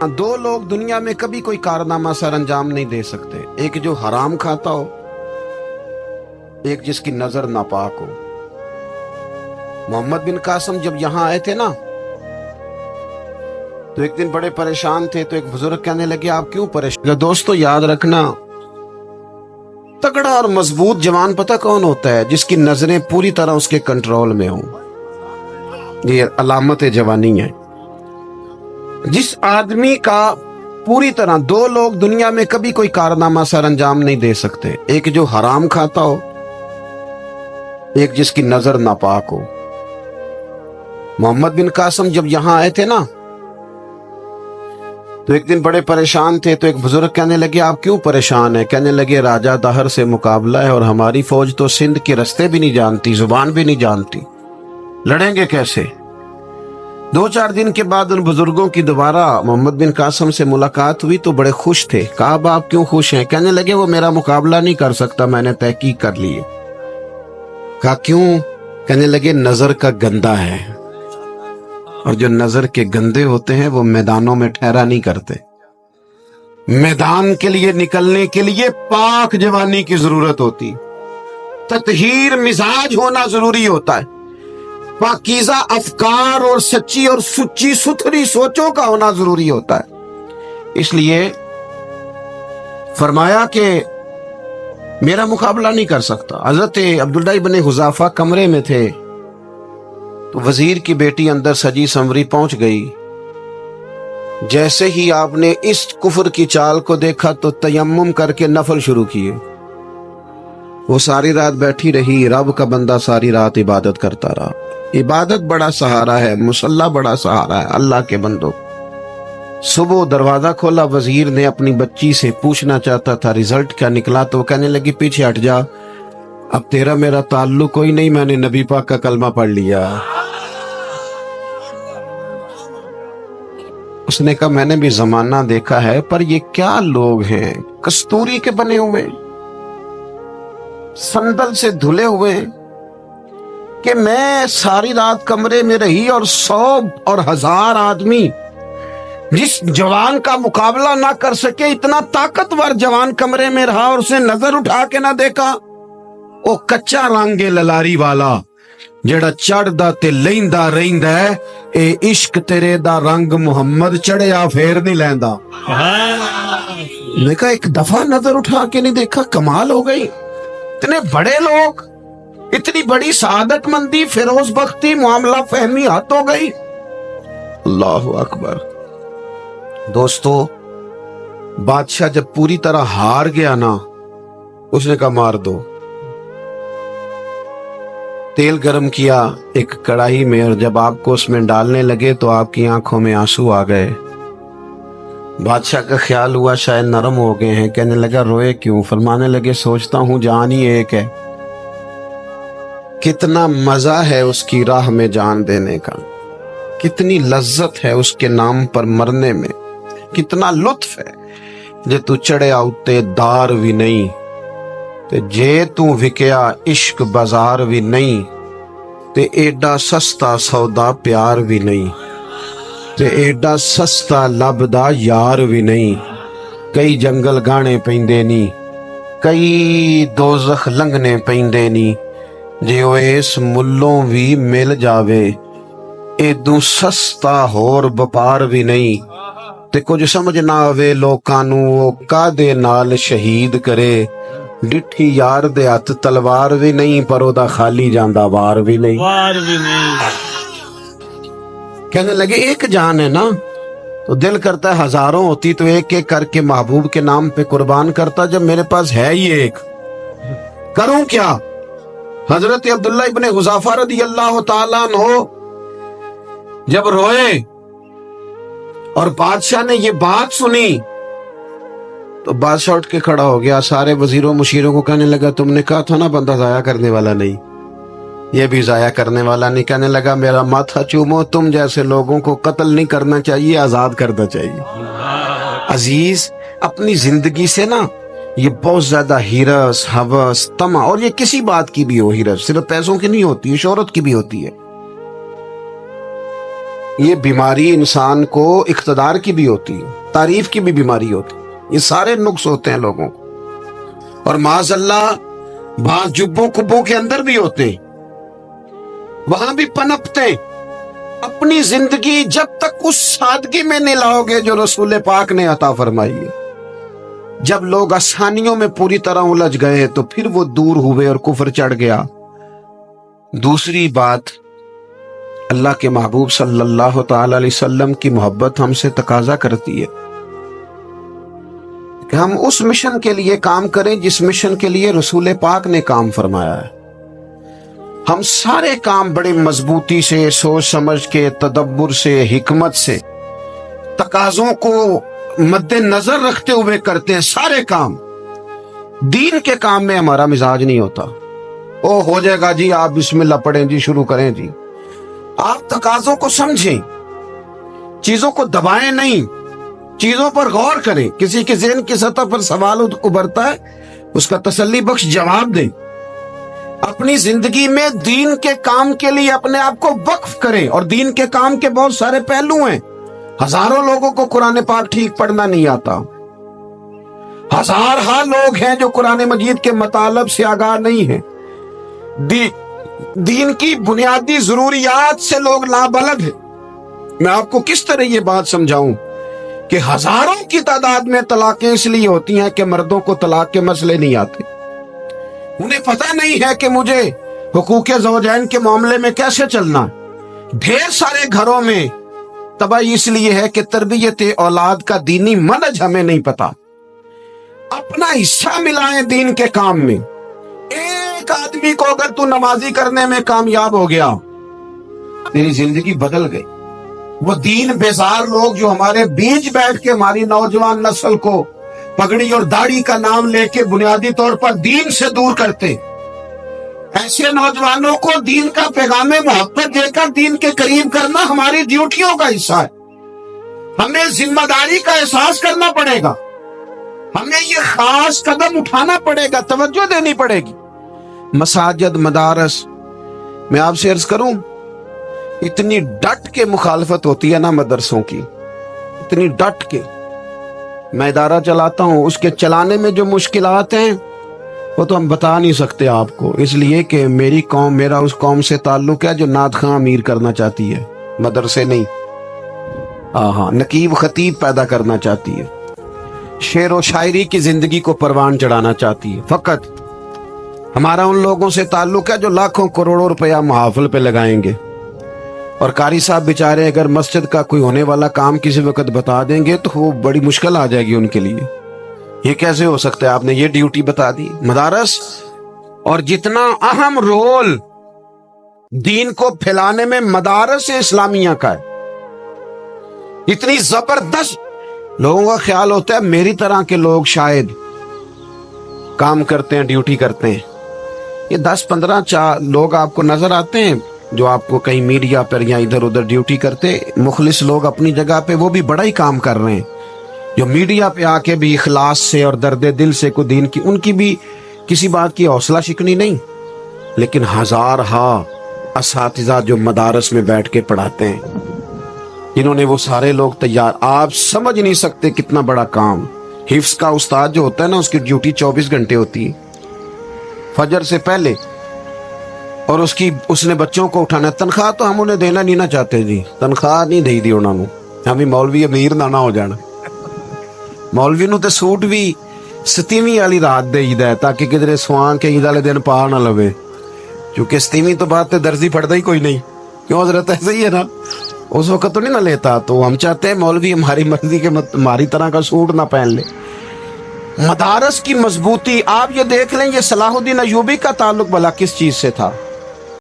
दो लोग दुनिया में कभी कोई कारनामा सर अंजाम नहीं दे सकते, एक जो हराम खाता हो, एक जिसकी नजर नापाक हो। मोहम्मद बिन कासिम जब यहां आए थे ना, तो एक दिन बड़े परेशान थे, तो एक बुजुर्ग कहने लगे आप क्यों परेशान? दोस्तों याद रखना, तगड़ा और मजबूत जवान पता कौन होता है? जिसकी नजरें पूरी तरह उसके कंट्रोल में हो। ये अलामत जवानी है। जिस आदमी का पूरी तरह, दो लोग दुनिया में कभी कोई कारनामा सर अंजाम नहीं दे सकते, एक जो हराम खाता हो, एक जिसकी नजर नापाक हो। मोहम्मद बिन कासिम जब यहां आए थे ना, तो एक दिन बड़े परेशान थे, तो एक बुजुर्ग कहने लगे आप क्यों परेशान हैं? कहने लगे राजा दहर से मुकाबला है और हमारी फौज तो सिंध के रास्ते भी नहीं जानती, जुबान भी नहीं जानती, लड़ेंगे कैसे? 2-4 दिन के बाद उन बुजुर्गों की दोबारा मोहम्मद बिन कासिम से मुलाकात हुई तो बड़े खुश थे। कहा आप क्यों खुश हैं? कहने लगे वो मेरा मुकाबला नहीं कर सकता, मैंने तहकीक कर ली है। कहा क्यों? कहने लगे नजर का गंदा है, और जो नजर के गंदे होते हैं वो मैदानों में ठहरा नहीं करते। मैदान के लिए निकलने के लिए पाक जवानी की जरूरत होती, ततहीर मिजाज होना जरूरी होता है, पाकीज़ा अफकार और सच्ची और सुच्ची सुथरी सोचों का होना जरूरी होता है। इसलिए फरमाया कि मेरा मुकाबला नहीं कर सकता। हजरत अब्दुल्लाह इब्न हुज़ाफा कमरे में थे, तो वजीर की बेटी अंदर सजी संवरी पहुंच गई। जैसे ही आपने इस कुफर की चाल को देखा तो तयम्मुम करके नफल शुरू किए। वो सारी रात बैठी रही, रब का बंदा सारी रात इबादत करता रहा। इबादत बड़ा सहारा है, मुसल्ला बड़ा सहारा है अल्लाह के बंदों। सुबह दरवाजा खोला, वजीर ने अपनी बच्ची से पूछना चाहता था रिजल्ट क्या निकला, तो वो कहने लगी पीछे हट जा, अब तेरा मेरा ताल्लुक कोई नहीं, मैंने नबी पाक का कलमा पढ़ लिया। उसने कहा मैंने भी जमाना देखा है, पर ये क्या लोग हैं, कस्तूरी के बने हुए, संदल से धुले हुए, कि मैं सारी रात कमरे में रही और 100 और 1000 आदमी जिस जवान का मुकाबला ना कर सके, इतना ताकतवर जवान कमरे में रहा और उसने नजर उठा के ना देखा। ओ कच्चा रंग ललारी वाला जेड़ा चढ़दा ते लैंदा रहिंदा है, ए इश्क तेरे दा रंग मुहम्मद चढ़िया फेर नहीं लैंदा। मैं कहा एक दफा नजर उठा के नहीं देखा, कमाल हो गई। इतने बड़े लोग, इतनी बड़ी सआदत मंदी, फिरोज बख्ती, मामला फहमी हद हो गई। अल्लाहु अकबर। दोस्तों बादशाह जब पूरी तरह हार गया ना, उसने कहा मार दो। तेल गरम किया एक कढ़ाई में, और जब आपको उसमें डालने लगे तो आपकी आंखों में आंसू आ गए। बादशाह का ख्याल हुआ शायद नरम हो गए हैं। कहने लगा रोए क्यों? फरमाने लगे सोचता हूं जान ही एक है, कितना मजा है उसकी राह में जान देने का, कितनी लज्जत है उसके नाम पर मरने में, कितना लुत्फ है। जे तू चढ़िया उत्ते दार भी नहीं, ते जे तू विकया इश्क बाजार भी नहीं, ते एडा सस्ता सौदा प्यार भी नहीं, ते एडा सस्ता लभदा यार भी नहीं। कई जंगल गाने पैंदे नी, कई दोज़ख लंघने पैंदे नी, जे ओ इस मुल्लों भी मिल जावे, एदू सस्ता होर वपार भी नहीं। ते कुछ समझ ना आवे लोकां नू ओ कादे नाल शहीद करे, डिठी यार दे हथ तलवार भी नहीं, पर ओदा खाली जांदा वार भी नहीं। कहने लगे एक जान है ना, तो दिल करता है हजारों होती तो एक एक करके महबूब के नाम पे कुर्बान करता, जब मेरे पास है ही एक, करूं क्या? हजरत अब्दुल्लाह इब्न हुज़ाफा रदियल्लाहु ताला अन्हु जब रोए और बादशाह ने ये बात सुनी, तो बादशाह उठ के खड़ा हो गया, सारे वजीरों मुशीरों को कहने लगा तुमने कहा था ना बंदा जाया करने वाला नहीं, ये भी जाया करने वाला नहीं। कहने लगा मेरा माथा चूमो, तुम जैसे लोगों को कत्ल नहीं करना चाहिए, आजाद करना चाहिए। अजीज अपनी जिंदगी से ना ये बहुत ज्यादा हिरस, हवस, तमा, और ये किसी बात की भी हो हिरस, सिर्फ पैसों की नहीं होती है, शोहरत की भी होती है। یہ بیماری انسان کو اقتدار کی بھی ہوتی ہے، تعریف کی بھی بیماری ہوتی ہے، یہ سارے نقص ہوتے ہیں لوگوں کو، اور معاذ اللہ بعض جبوں کبوں کے اندر بھی ہوتے ہیں، وہاں بھی پنپتے ہیں۔ اپنی زندگی جب تک اس سادگی میں نہیں لاؤ گے جو رسول پاک نے عطا فرمائی ہے، جب لوگ آسانیوں میں پوری طرح الجھ گئے تو پھر وہ دور ہوئے اور کفر چڑھ گیا۔ دوسری بات، اللہ کے محبوب صلی اللہ تعالی علیہ وسلم کی محبت ہم سے تقاضا کرتی ہے کہ ہم اس مشن کے لیے کام کریں جس مشن کے لیے رسول پاک نے کام فرمایا ہے۔ ہم سارے کام بڑے مضبوطی سے، سوچ سمجھ کے، تدبر سے، حکمت سے، تقاضوں کو مد نظر رکھتے ہوئے کرتے ہیں سارے کام۔ دین کے کام میں ہمارا مزاج نہیں ہوتا، او ہو جائے گا جی، آپ بسم اللہ پڑھیں جی، شروع کریں جی۔ آپ تقاضوں کو سمجھیں، چیزوں کو دبائیں نہیں، چیزوں پر غور کریں۔ کسی کے ذہن کی سطح پر سوال ابھرتا ہے، اس کا تسلی بخش جواب دیں۔ اپنی زندگی میں دین کے کام کے لیے اپنے آپ کو وقف کریں، اور دین کے کام کے بہت سارے پہلو ہیں۔ ہزاروں لوگوں کو قرآن پاک ٹھیک پڑھنا نہیں آتا، ہزارہ لوگ ہیں جو قرآن مجید کے مطالب سے آگاہ نہیں ہیں، دین کی بنیادی ضروریات سے لوگ نابلد ہیں۔ میں آپ کو کس طرح یہ بات سمجھاؤں کہ ہزاروں کی تعداد میں طلاقیں اس لیے ہوتی ہیں کہ مردوں کو طلاق کے مسئلے نہیں آتے، انہیں پتہ نہیں ہے کہ مجھے حقوق زوجین کے معاملے میں کیسے چلنا۔ ڈھیر سارے گھروں میں تباہی اس لیے ہے کہ تربیت اولاد کا دینی منہج ہمیں نہیں پتا۔ اپنا حصہ ملائیں دین کے کام میں۔ ایک آدمی کو اگر تو نمازی کرنے میں کامیاب ہو گیا، تیری زندگی بدل گئی۔ وہ دین بیزار لوگ جو ہمارے بیچ بیٹھ کے ہماری نوجوان نسل کو پگڑی اور داڑھی کا نام لے کے بنیادی طور پر دین سے دور کرتے، ایسے نوجوانوں کو دین کا پیغام محبت دے کر دین کے قریب کرنا ہماری ڈیوٹیوں کا حصہ ہے۔ ہمیں ذمہ داری کا احساس کرنا پڑے گا، ہمیں یہ خاص قدم اٹھانا پڑے گا، توجہ دینی پڑے گی۔ مساجد، مدارس، میں آپ سے عرض کروں، اتنی ڈٹ کے مخالفت ہوتی ہے نا مدرسوں کی، اتنی ڈٹ کے۔ میں ادارہ چلاتا ہوں، اس کے چلانے میں جو مشکلات ہیں وہ تو ہم بتا نہیں سکتے آپ کو، اس لیے کہ میری قوم، میرا اس قوم سے تعلق ہے جو نعت خواں امیر کرنا چاہتی ہے، مدرسے نہیں۔ نقیب خطیب پیدا کرنا چاہتی ہے، شعر و شاعری کی زندگی کو پروان چڑھانا چاہتی ہے۔ فقط ہمارا ان لوگوں سے تعلق ہے جو لاکھوں کروڑوں روپیہ محافل پہ لگائیں گے، اور قاری صاحب بیچارے اگر مسجد کا کوئی ہونے والا کام کسی وقت بتا دیں گے تو وہ بڑی مشکل آ جائے گی ان کے لیے۔ یہ کیسے ہو سکتا ہے، آپ نے یہ ڈیوٹی بتا دی۔ مدارس، اور جتنا اہم رول دین کو پھیلانے میں مدارس اسلامیہ کا ہے، اتنی زبردست، لوگوں کا خیال ہوتا ہے میری طرح کے لوگ شاید کام کرتے ہیں، ڈیوٹی کرتے ہیں۔ یہ 10-15 لوگ آپ کو نظر آتے ہیں جو آپ کو کہیں میڈیا پر یا ادھر ادھر ڈیوٹی کرتے، مخلص لوگ اپنی جگہ پہ، وہ بھی بڑا ہی کام کر رہے ہیں، جو میڈیا پہ آ کے بھی اخلاص سے اور درد دل سے کو دین کی، ان کی بھی کسی بات کی حوصلہ شکنی نہیں۔ لیکن ہزارہ اساتذہ جو مدارس میں بیٹھ کے پڑھاتے ہیں، جنہوں نے وہ سارے لوگ تیار، آپ سمجھ نہیں سکتے کتنا بڑا کام۔ حفظ کا استاد جو ہوتا ہے نا، اس کی ڈیوٹی 24 گھنٹے ہوتی ہے، فجر سے پہلے، اور اس نے بچوں کو اٹھانا۔ تنخواہ تو ہم انہیں دینا نہیں نہ چاہتے جی، تنخواہ نہیں دئی دی انہوں نے، ہمیں مولوی امیر نہ ہو جانا۔ مولوی نو تے سوٹ بھی 27ویں والی رات دے ہے تاکہ کدھر سوان کے عید والے دن پا نہ لوے، کیونکہ 27ویں تو بعد تے درزی پڑتا ہی کوئی نہیں، کیوں حضرت ایسے ہی ہے نا، اس وقت تو نہیں نہ لیتا۔ تو ہم چاہتے ہیں مولوی ہماری مرضی کے ہماری طرح کا سوٹ نہ پہن لے۔ مدارس کی مضبوطی آپ یہ دیکھ لیں، یہ صلاح الدین ایوبی کا تعلق بھلا کس چیز سے تھا؟